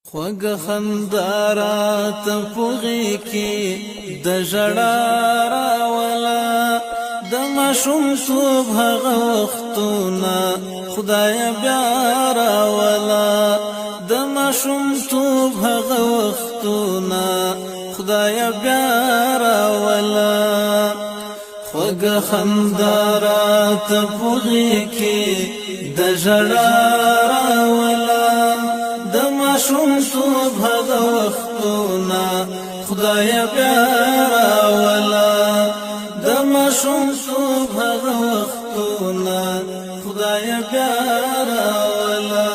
خوږ خندارات پوغي کې د ژړا راولا د ماشوم صبح هغه وختونه خدای بیا راولا د ماشوم صبح هغه وختونه خدای بیا راولا خوږ خندارات پوغي کې د ژړا راولا شوم صبح د وختونه خدای بیا راولا د ماشوم صبح د وختونه خدای بیا راولا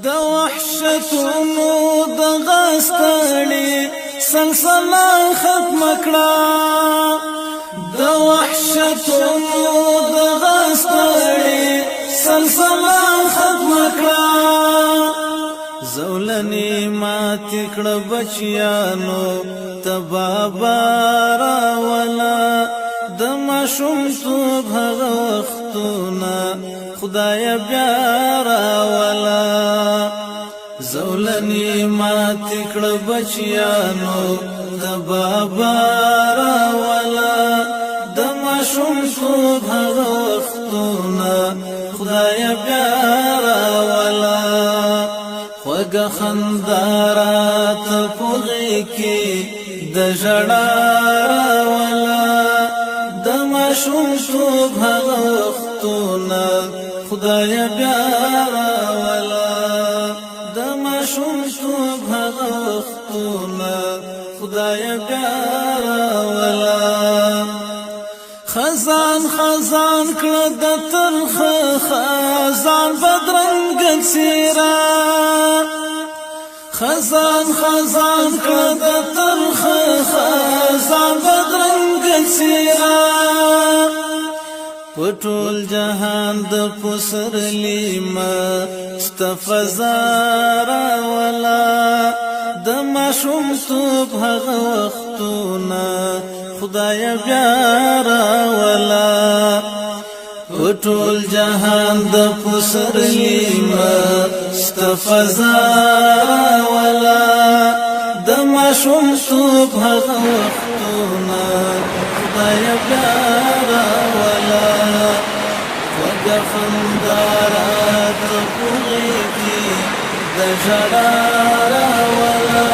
د وحشتونو د غستړي سلسله ختم کړه د وحشتونو د غستړي سلسله ختم کړه زولنی ما تکړه بچیانو تبابا راولا د ماشوم صبح هغه وختونه خدای بیا راولا زولنی ما تکړه بچیانو تبابا راولا د ماشوم صبح هغه وختونه خدای بیا راولا خوږ خندارات پوغي کې د ژړا راولا د ماشوم صبح هغه وختونه خدای بیا راولا د ماشوم صبح هغه وختونه خدای بیا راولا خزان خزان کړه د ترخ خزان بدرنګ څیرا خزان خزان کړه د ترخ خزان بدرنګ څیرا پټول جهان د پسرلی ما استفزارا ولا د ماشوم صبح هغه وختونه خدای بیا راولا ټول جهان د پسرلی ما استفزارا ولا د ماشوم صبح هغه وختونه خدای بیا راولا خوږ خندارات پوغي کې د ژړا راولا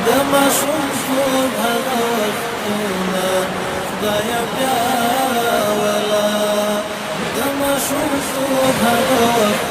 د ماشوم صبح هغه وختونه خدای بیا راولا د ماشوم صبح هغه